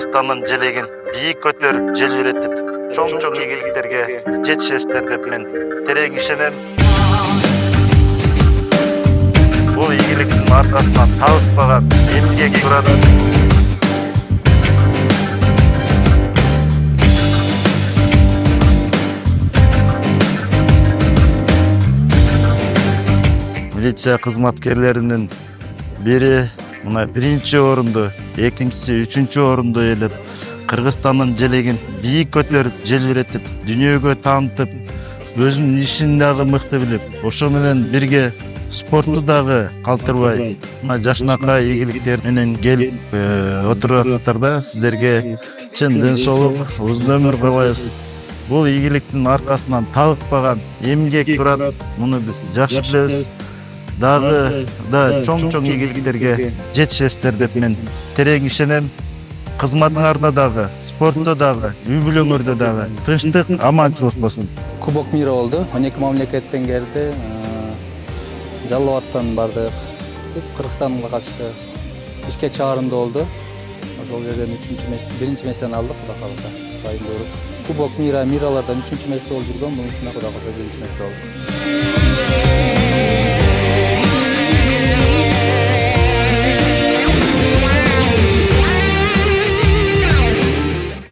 Кыргызстандын желегин бийик көтөрүп желбиретип, чоң ийгиликтерге жетишесиздер деп мен терең ишенем. Бул ийгиликтин аркасынан табышпаган эмгек турат. Милиция кызматкерлеринин бири мына биринчи орунду, экинчиси үчүнчү орунду ээлеп, Кыргызстандын желегин бийик көтөрүп, желбиретип, дүйнөгө таанытып, өзүнүн ишин дагы мыкты билип, ошо менен бирге спортту дагы калтырбай, мына жашынакай ийгиликтер менен келип отурасыздар да. Сиздерге чын ден соолук, узун өмүр каалайбыз. Бул ийгиликтин аркасынан табыкпаган эмгек турат. Муну биз жакшы билебиз. Дагы да чоң ийгиликтерге жетишесиздер деп мен терең ишенем. Кызматыңарда дагы, спортто дагы, үй бүлөңөрдө дагы тынчтык, аманчылык болсун. Кубок мира болду. 12 мамлекеттен келди. Жалал Абадтан бардык. Кыргызстанга катышты. Бишкек шаарында болду. Ошол жерден биринчи месттен алдык, Кудай кааласа. Дайындалып. Кубок миралардан 3-чү месте болуп жүргөн, мунусунда Кудай кааласа биринчи месте болдук.